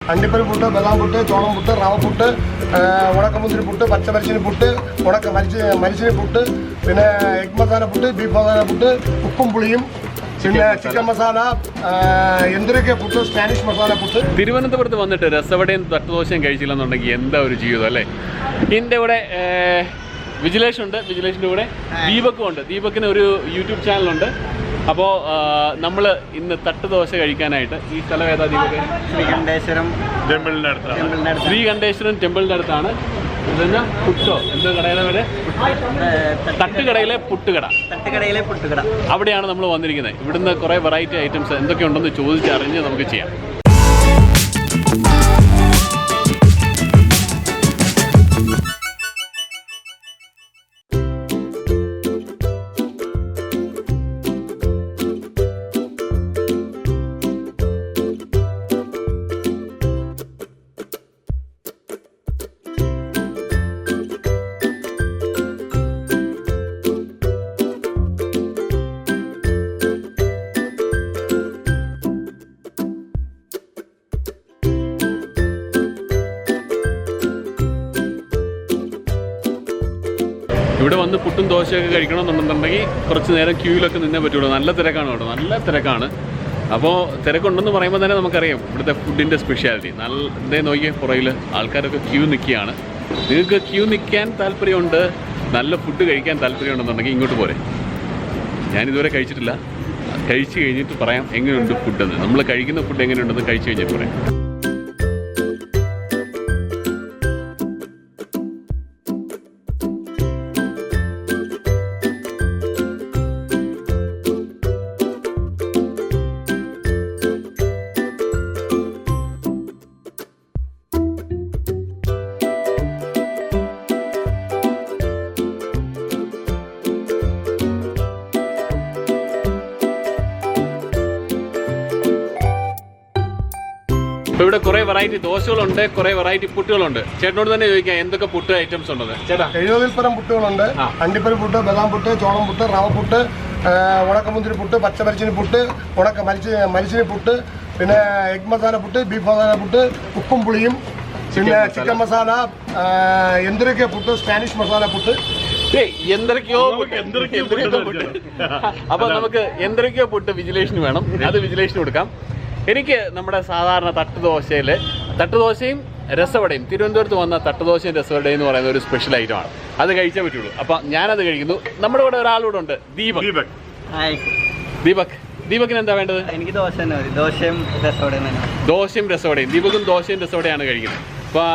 അണ്ടിപ്പരിപ്പ് പുട്ട്, ബദാം പുട്ട്, ചോളം പുട്ട്, റവ പുട്ട്, ഉണക്കമുന്തിരി പുട്ട്, പച്ചമരിച്ചിനി പുട്ട്, മരിച്ചിനി പുട്ട്, പിന്നെ എഗ് മസാല പുട്ട്, ബീഫ് മസാല പുട്ട്, ഉപ്പും പുളിയും, പിന്നെ ചിക്കൻ മസാല, എന്തൊക്കെ പുട്ട്, സ്പാനിഷ് മസാല പുട്ട്. തിരുവനന്തപുരത്ത് വന്നിട്ട് രസവടയും തട്ടുദോശയും കഴിച്ചില്ലെന്നുണ്ടെങ്കിൽ എന്താ ഒരു ജീവിതം അല്ലേ. ഇതിൻ്റെ കൂടെ വിജിലേഷ് ഉണ്ട്, വിജിലേഷിൻ്റെ കൂടെ ദീപക്കും ഉണ്ട്. ദീപക്കിന് ഒരു യൂട്യൂബ് ചാനലുണ്ട്. അപ്പോൾ നമ്മൾ ഇന്ന് തട്ടുദോശ കഴിക്കാനായിട്ട് ഈ സ്ഥലം ഏതാ ദീപക്? ശ്രീകണ്ഠേശ്വരം ടെമ്പിളിൻ്റെ അടുത്താണ്. ഇതെന്നാ പുട്ടോ എന്തോ കടയിലെ വരെ തട്ടുകടയിലെ പുട്ടുകട. അവിടെയാണ് നമ്മൾ വന്നിരിക്കുന്നത്. ഇവിടുന്ന് കുറേ വെറൈറ്റി ഐറ്റംസ് എന്തൊക്കെയുണ്ടെന്ന് ചോദിച്ചറിഞ്ഞ് നമുക്ക് ചെയ്യാം. ഇവിടെ വന്ന് പുട്ടും ദോശയൊക്കെ കഴിക്കണമെന്നുണ്ടെന്നുണ്ടെങ്കിൽ കുറച്ച് നേരം ക്യൂവിലൊക്കെ നിന്നേ പറ്റുള്ളൂ. നല്ല തിരക്കാണ് കേട്ടോ, നല്ല തിരക്കാണ്. അപ്പോൾ തിരക്കുണ്ടെന്ന് പറയുമ്പോൾ തന്നെ നമുക്കറിയാം ഇവിടുത്തെ ഫുഡിൻ്റെ സ്പെഷ്യാലിറ്റി. എന്തേ നോക്കിയേ, പുറകിൽ ആൾക്കാരൊക്കെ ക്യൂ നിൽക്കുകയാണ്. നിങ്ങൾക്ക് ക്യൂ നിൽക്കാൻ താല്പര്യമുണ്ട്, നല്ല ഫുഡ് കഴിക്കാൻ താല്പര്യമുണ്ടെന്നുണ്ടെങ്കിൽ ഇങ്ങോട്ട് പോരെ. ഞാനിതുവരെ കഴിച്ചിട്ടില്ല, കഴിച്ച് കഴിഞ്ഞിട്ട് പറയാം എങ്ങനെയുണ്ട് ഫുഡെന്ന്. നമ്മൾ കഴിക്കുന്ന ഫുഡ് എങ്ങനെയുണ്ടെന്ന് കഴിച്ച് കഴിഞ്ഞിട്ട് പറയാം. അപ്പോൾ ഇവിടെ കുറേ വെറൈറ്റി ദോശകളുണ്ട്, കുറേ വെറൈറ്റി പുട്ടുകളുണ്ട്. ചേട്ടനോട് തന്നെ ചോദിക്കാം എന്തൊക്കെ പുട്ട് ഐറ്റംസ് ഉള്ളത്. ചേട്ടാ 70 പരം പുട്ടുകളുണ്ട്. അണ്ടിപ്പരിപ്പ് പുട്ട്, ബദാം പുട്ട്, ചോളം പുട്ട്, റവ പുട്ട്, ഉണക്കമുന്തിരി പുട്ട്, പച്ചമരിച്ചിനി പുട്ട്, മരിച്ചിനി പുട്ട്, പിന്നെ എഗ് മസാല പുട്ട്, ബീഫ് മസാല പുട്ട്, ഉപ്പും പുളിയും, പിന്നെ ചിക്കൻ മസാല, എന്തൊക്കെ പുട്ട്, സ്പാനിഷ് മസാല പുട്ട്. എന്തൊക്കെയോ പുട്ട്. അപ്പൊ നമുക്ക് എന്തൊക്കെയോ പുട്ട് വിജിലേഷന് വേണം, അത് വിജിലേഷന് കൊടുക്കാം. എനിക്ക് നമ്മുടെ സാധാരണ തട്ടുദോശയും രസവടയും, തിരുവനന്തപുരത്ത് വന്ന തട്ടുദോശയും രസവടയും എന്ന് പറയുന്ന ഒരു സ്പെഷ്യൽ ഐറ്റമാണ്. അത് കഴിച്ചേ പറ്റുള്ളൂ. അപ്പം ഞാനത് കഴിക്കുന്നു. നമ്മുടെ കൂടെ ഒരാളൂടെ ഉണ്ട്, ദീപക്. ദീപകിന് എന്താ വേണ്ടത്? എനിക്ക് ദോശയും രസവടയും. ദീപകും ദോശയും രസവടയാണ് കഴിക്കുന്നത്. അപ്പോൾ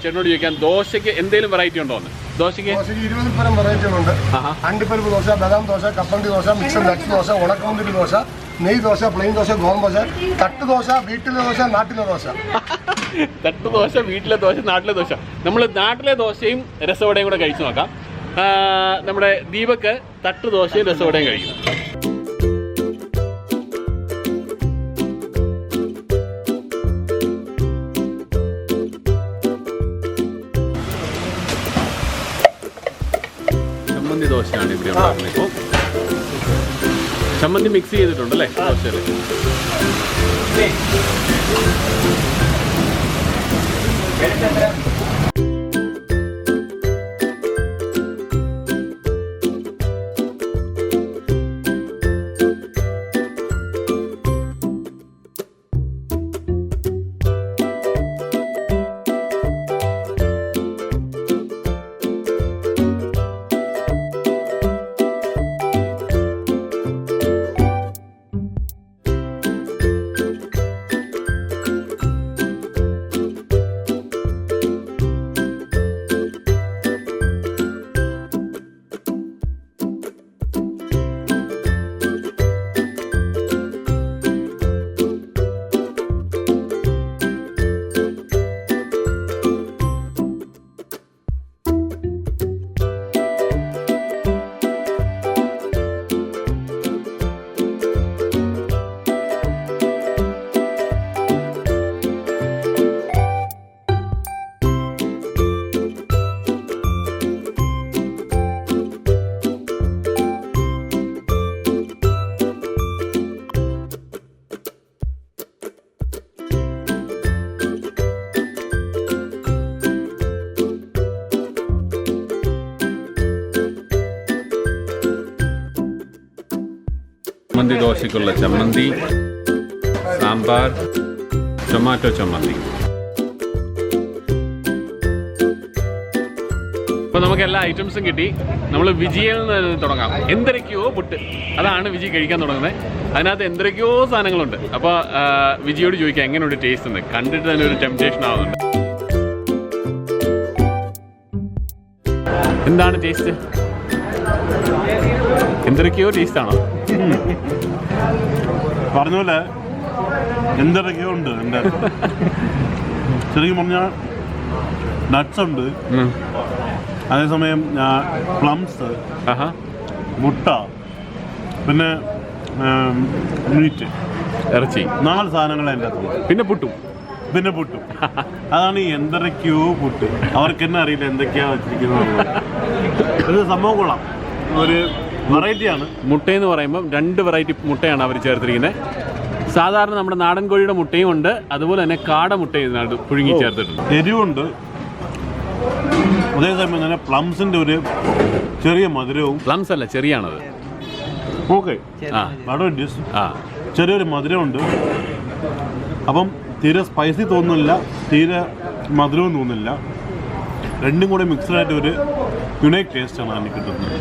ചേട്ടനോട് ചോദിക്കാം, ദോശയ്ക്ക് എന്തെങ്കിലും വെറൈറ്റി ഉണ്ടോ എന്ന്? ദോശയ്ക്ക് 20 പരം വെറൈറ്റികളുണ്ട്. അണ്ടിപ്പരിപ്പ് ദോശ, ബദാം ദോശ, കപ്പലണ്ടി ദോശ, മിക്സഡ് നട്ട്സ് ദോശ, ഉണക്കമുന്തിരി ദോശ, നെയ് ദോശ, പ്ലെയിൻ ദോശ, ഗോതമ്പ് ദോശ, തട്ടുദോശ, വീട്ടിലെ ദോശ, നാട്ടിലെ ദോശ. തട്ടുദോശ, വീട്ടിലെ ദോശ, നാട്ടിലെ ദോശ. നമ്മൾ നാട്ടിലെ ദോശയും രസവടയും കൂടെ കഴിച്ചു നോക്കാം. നമ്മുടെ ദീപക്ക് തട്ടുദോശയും രസവടയും കഴിക്കുന്നു. ചമ്മന്തി ദോശയാണ് ഇവിടെ ഉണ്ടാക്കുന്നത്. ഇപ്പോൾ ചമ്മന്തി മിക്സ് ചെയ്തിട്ടുണ്ടല്ലേ ദോശയിൽ? ചമ്മന്തി ദോശയ്ക്കുള്ള ചമ്മന്തി, സാമ്പാർ, ടൊമാറ്റോ ചമ്മന്തി. അപ്പോൾ നമുക്ക് എല്ലാ ഐറ്റംസും കിട്ടി. നമ്മൾ വിജിയിൽ നിന്ന് തുടങ്ങാം. എന്തൊക്കെയോ പുട്ട്, അതാണ് വിജി കഴിക്കാൻ തുടങ്ങുന്നത്. അതിനകത്ത് എന്തൊക്കെയോ സാധനങ്ങളുണ്ട്. അപ്പോൾ വിജിയോട് ചോദിക്കാം എങ്ങനെയുണ്ട് ടേസ്റ്റ് എന്ന്. കണ്ടിട്ട് തന്നെ ഒരു ടെംപ്റ്റേഷൻ ആവുന്നുണ്ട്. എന്താണ് ടേസ്റ്റ്? എന്തൊക്കെയോ ടേസ്റ്റ് ആണോ? പറഞ്ഞ പോലെ എന്തൊക്കെയോ ഉണ്ട്. എൻ്റെ ശരിക്കും പറഞ്ഞാൽ നട്ട്സ് ഉണ്ട്, അതേസമയം പ്ലംസ്, മുട്ട, പിന്നെ മീറ്റ്, ഇറച്ചി, 4 സാധനങ്ങൾ എൻ്റെ അകത്തുണ്ട്. പിന്നെ പുട്ടും അതാണ് ഈ എന്തൊക്കെയോ പുട്ട്. അവർക്ക് തന്നെ അറിയില്ല എന്തൊക്കെയാ വെച്ചിരിക്കുന്നത്. ഇത് സംഭവം കൊള്ളാം, ഒരു വെറൈറ്റിയാണ്. മുട്ടയെന്ന് പറയുമ്പം 2 വെറൈറ്റി മുട്ടയാണ് അവർ ചേർത്തിരിക്കുന്നത്. സാധാരണ നമ്മുടെ നാടൻ കോഴിയുടെ മുട്ടയും ഉണ്ട്, അതുപോലെ തന്നെ കാട മുട്ടയും ഇതിനകത്ത് പുഴുങ്ങി ചേർത്തിട്ടുണ്ട്. എരിവുണ്ട്, അതേസമയം തന്നെ പ്ലംസിന്റെ ഒരു ചെറിയ മധുരവും. പ്ലംസ് അല്ല, ചെറിയാണത്. ഓക്കെ, ചെറിയൊരു മധുരമുണ്ട്. അപ്പം തീരെ സ്പൈസി തോന്നുന്നില്ല, തീരെ മധുരവും തോന്നുന്നില്ല. രണ്ടും കൂടെ മിക്സഡായിട്ട് ഒരു യുണീക്ക് ടേസ്റ്റാണ് അതിന് കിട്ടുന്നത്.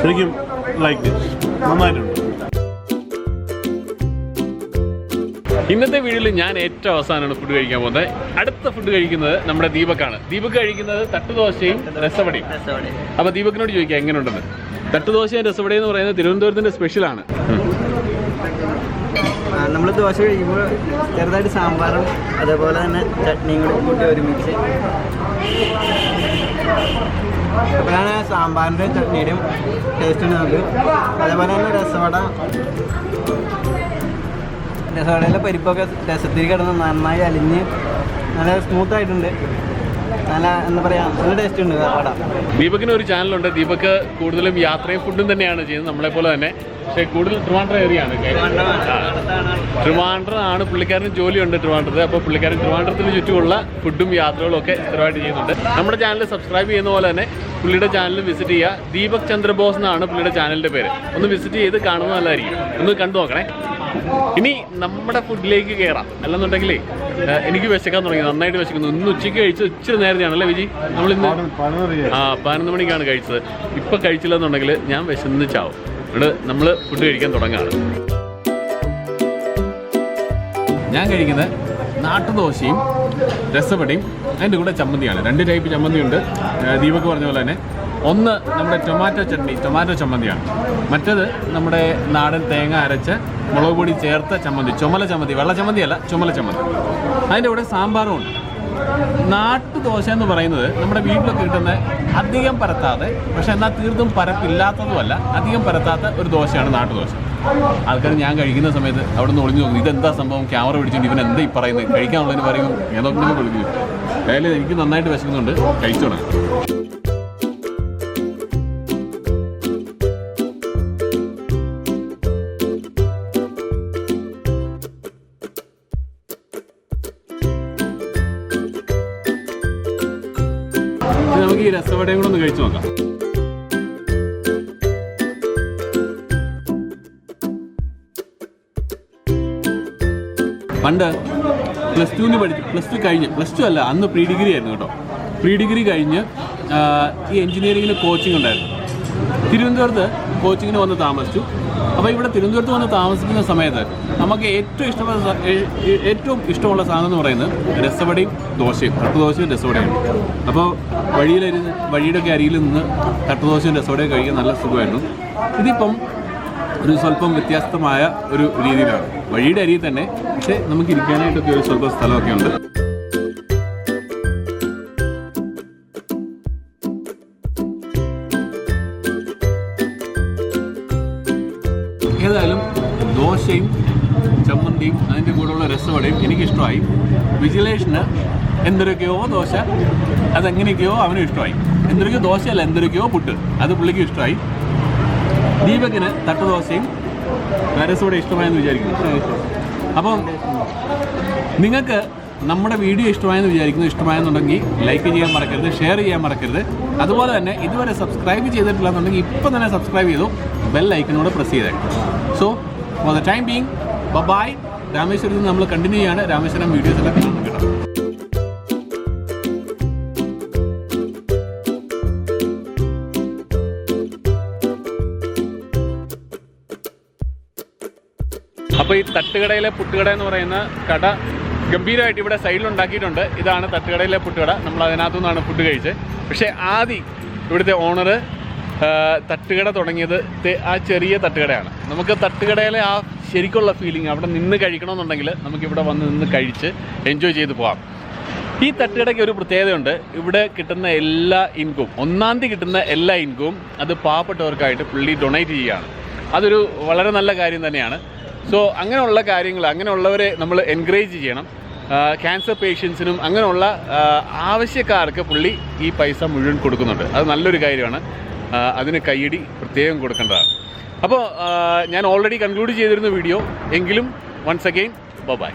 ശരിക്കും ലൈക്ക് ദിസ്, നന്നായിട്ടുണ്ട്. ഇന്നത്തെ വീഡിയോയിൽ ഞാൻ ഏറ്റവും അവസാനമാണ് ഫുഡ് കഴിക്കാൻ പോകുന്നത്. അടുത്ത ഫുഡ് കഴിക്കുന്നത് നമ്മുടെ ദീപക്കാണ്. ദീപക് കഴിക്കുന്നത് തട്ടുദോശയും രസവടയും. അപ്പോൾ ദീപകിനോട് ചോദിക്കാം എങ്ങനെയുണ്ടെന്ന്. തട്ടുദോശയും രസവടയും എന്ന് പറയുന്നത് തിരുവനന്തപുരത്തിൻ്റെ സ്പെഷ്യലാണ്. നമ്മൾ ദോശ കഴിക്കുമ്പോൾ ചെറുതായിട്ട് സാമ്പാറും അതേപോലെ തന്നെ ചട്നിയും കൂടി കൂട്ടി ഒരുമിച്ച്, അപ്പോഴാണ് സാമ്പാറിൻ്റെ ചട്നിയുടെയും ടേസ്റ്റ് ഉണ്ട് നമുക്ക്. അതേപോലെ തന്നെ രസവടയിലെ പരിപ്പൊക്കെ രസത്തിൽ കിടന്ന് നന്നായി അലിഞ്ഞ് നല്ല സ്മൂത്തായിട്ടുണ്ട്. നല്ല എന്താ പറയുക, നല്ല ടേസ്റ്റ് ഉണ്ട് വട. ദീപകിന് ഒരു ചാനലുണ്ട്. ദീപക് കൂടുതലും യാത്രയും ഫുഡും തന്നെയാണ് ചെയ്യുന്നത്, നമ്മളെപ്പോലെ തന്നെ. പക്ഷേ കൂടുതൽ ട്രിവാൻഡ്രം ഏരിയയാണ്. ട്രിവാൻഡ്രം ആണ് പുള്ളിക്കാരന് ജോലിയുണ്ട് ട്രിവാൻഡ്രത്ത്. അപ്പോൾ പുള്ളിക്കാരൻ ട്രിവാൻഡ്രത്തിന് ചുറ്റുമുള്ള ഫുഡും യാത്രകളും ഒക്കെ സ്ഥിരമായിട്ട് ചെയ്യുന്നുണ്ട്. നമ്മുടെ ചാനൽ സബ്സ്ക്രൈബ് ചെയ്യുന്ന പോലെ തന്നെ പുള്ളിയുടെ ചാനൽ വിസിറ്റ് ചെയ്യുക. ദീപക് ചന്ദ്രബോസ് എന്നാണ് പുള്ളിയുടെ ചാനലിൻ്റെ പേര്. ഒന്ന് വിസിറ്റ് ചെയ്ത് കാണുന്നത് നല്ലതായിരിക്കും. ഒന്ന് കണ്ടു നോക്കണേ. ഇനി നമ്മുടെ ഫുഡിലേക്ക് കയറാം. അല്ലെന്നുണ്ടെങ്കിലേ എനിക്ക് വിശക്കാൻ തുടങ്ങി, നന്നായിട്ട് വിശക്കുന്നു. ഇന്ന് ഉച്ചയ്ക്ക് കഴിച്ചത് ഇച്ചിരി നേരത്തെയാണല്ലേ വിജി? നമ്മളിന്ന് 11 മണിക്കാണ് കഴിച്ചത്. ഇപ്പം കഴിച്ചില്ലെന്നുണ്ടെങ്കിൽ ഞാൻ വിശന്ന് ചാവും. ഇവിടെ നമ്മൾ ഫുഡ് കഴിക്കാൻ തുടങ്ങുകയാണ്. ഞാൻ കഴിക്കുന്നത് നാട്ടുദോശയും രസവടയും അതിൻ്റെ കൂടെ ചമ്മന്തിയാണ്. 2 ടൈപ്പ് ചമ്മന്തിയുണ്ട്. ദീപക് പറഞ്ഞ പോലെ തന്നെ ഒന്ന് നമ്മുടെ ടൊമാറ്റോ ചമ്മന്തിയാണ്. മറ്റേത് നമ്മുടെ നാടൻ തേങ്ങ അരച്ച് മുളക് പൊടി ചേർത്ത ചമ്മന്തി, ചുമല ചമ്മന്തി. വെള്ള ചമ്മന്തിയല്ല, ചുമല ചമ്മന്തി. അതിൻ്റെ കൂടെ സാമ്പാറും ഉണ്ട്. നാട്ടുദോശ എന്ന് പറയുന്നത് നമ്മുടെ വീട്ടിലൊക്കെ കിട്ടുന്ന അധികം പരത്താതെ, പക്ഷെ എന്നാൽ തീർത്തും പരപ്പില്ലാത്തതുമല്ല, അധികം പരത്താത്ത ഒരു ദോശയാണ് നാട്ടുദോശ. ആൾക്കാർ ഞാൻ കഴിക്കുന്ന സമയത്ത് അവിടെ നിന്ന് ഒളിഞ്ഞു നോക്കും, ഇതെന്താ സംഭവം, ക്യാമറ പിടിച്ചിട്ട് ഇവൻ എന്താ ഈ പറയുന്നത്, കഴിക്കാനുള്ളതിന് പറയും ഏതൊക്കെ വിളിക്കും. അതായത് എനിക്ക് നന്നായിട്ട് വിശക്കുന്നുണ്ട്, കഴിച്ചോണം. നമുക്ക് ഈ രസവടയും കൂടെ ഒന്ന് കഴിച്ചു നോക്കാം. പണ്ട് പ്ലസ് ടു അല്ല, അന്ന് പ്രീ ഡിഗ്രി ആയിരുന്നു കേട്ടോ. പ്രീ ഡിഗ്രി കഴിഞ്ഞ് ഈ എൻജിനീയറിങ്ങിന് കോച്ചിങ് ഉണ്ടായിരുന്നു. തിരുവനന്തപുരത്ത് കോച്ചിങ്ങിന് വന്ന് താമസിച്ചു. അപ്പോൾ ഇവിടെ തിരുവനന്തപുരത്ത് വന്ന് താമസിക്കുന്ന സമയത്ത് നമുക്ക് ഏറ്റവും ഇഷ്ടമുള്ള സാധനം എന്ന് പറയുന്നത് രസവടയും ദോശയും, തട്ടുദോശയും രസവടയാണ്. അപ്പോൾ വഴിയുടെ അരിയിൽ നിന്ന് തട്ടുദോശയും രസവടയും കഴിക്കാൻ നല്ല സുഖമായിരുന്നു. ഇതിപ്പം ഒരു സ്വല്പം വ്യത്യസ്തമായ ഒരു രീതിയിലാണ്. വഴിയുടെ അരിയിൽ തന്നെ, പക്ഷേ നമുക്ക് ഇരിക്കാനായിട്ടൊക്കെ ഒരു സ്വല്പം സ്ഥലമൊക്കെ ഉണ്ട്. ഏതായാലും ദോശയും ചമ്മന്തിയും അതിൻ്റെ കൂടെയുള്ള രസവടയും എനിക്കിഷ്ടമായി. വിജിലേഷന് എന്തൊക്കെയോ ദോശ, അതെങ്ങനെയൊക്കെയോ അവനും ഇഷ്ടമായി. എന്തൊക്കെയോ ദോശയല്ല, എന്തൊക്കെയോ പുട്ട്, അത് പുള്ളിക്കും ഇഷ്ടമായി. ദീപകിന് തട്ടുദോശയും രസവടയും ഇഷ്ടമായെന്ന് വിചാരിക്കുന്നു. അപ്പം നിങ്ങൾക്ക് നമ്മുടെ വീഡിയോ ഇഷ്ടമായെന്ന് വിചാരിക്കുന്നു. ഇഷ്ടമായെന്നുണ്ടെങ്കിൽ ലൈക്ക് ചെയ്യാൻ മറക്കരുത്, ഷെയർ ചെയ്യാൻ മറക്കരുത്. അതുപോലെ തന്നെ ഇതുവരെ സബ്സ്ക്രൈബ് ചെയ്തിട്ടില്ല എന്നുണ്ടെങ്കിൽ ഇപ്പം തന്നെ സബ്സ്ക്രൈബ് ചെയ്തു ബെൽ ഐക്കനോട് പ്രസ് ചെയ്തേക്കാം. So for the time being bye. രാമേശ്വരത്ത് നിന്ന് നമ്മൾ കണ്ടിന്യൂ ചെയ്യാണ്. രാമേശ്വരം വീഡിയോസ് എല്ലാം കാണണം കേട്ടോ. അപ്പോൾ ഈ തട്ടുകടയിലെ പുട്ടുകട എന്ന് പറയുന്ന കട ഗംഭീരമായിട്ട് ഇവിടെ സൈഡിലുണ്ടാക്കിയിട്ടുണ്ട്. ഇതാണ് തട്ടുകടയിലെ പുട്ടുകട. നമ്മൾ അതിനകത്തു നിന്നാണ് ഫുഡ് കഴിച്ചത്. പക്ഷേ ആദ്യം ഇവിടുത്തെ ഓണർ തട്ടുകട തുടങ്ങിയത് ആ ചെറിയ തട്ടുകടയാണ്. നമുക്ക് തട്ടുകടയിലെ ആ ശരിക്കുള്ള ഫീലിംഗ് അവിടെ നിന്ന് കഴിക്കണമെന്നുണ്ടെങ്കിൽ നമുക്കിവിടെ വന്ന് നിന്ന് കഴിച്ച് എൻജോയ് ചെയ്ത് പോകാം. ഈ തട്ടുകടയ്ക്ക് ഒരു പ്രത്യേകതയുണ്ട്. ഇവിടെ കിട്ടുന്ന എല്ലാ ഇൻകവും, 1-ാം തീയതി കിട്ടുന്ന എല്ലാ ഇൻകവും അത് പാവപ്പെട്ടവർക്കായിട്ട് പുള്ളി ഡൊണേറ്റ് ചെയ്യുകയാണ്. അതൊരു വളരെ നല്ല കാര്യം തന്നെയാണ്. സോ അങ്ങനെയുള്ള കാര്യങ്ങൾ, അങ്ങനെയുള്ളവരെ നമ്മൾ എൻകറേജ് ചെയ്യണം. ക്യാൻസർ പേഷ്യൻസിനും അങ്ങനെയുള്ള ആവശ്യക്കാർക്ക് പുള്ളി ഈ പൈസ മുഴുവൻ കൊടുക്കുന്നുണ്ട്. അത് നല്ലൊരു കാര്യമാണ്. അതിന് കയ്യടി പ്രത്യേകം കൊടുക്കേണ്ടതാണ്. അപ്പോൾ ഞാൻ ഓൾറെഡി കൺക്ലൂഡ് ചെയ്തിരുന്ന വീഡിയോ എങ്കിലും വൺസ് അഗെയിൻ ബൈ.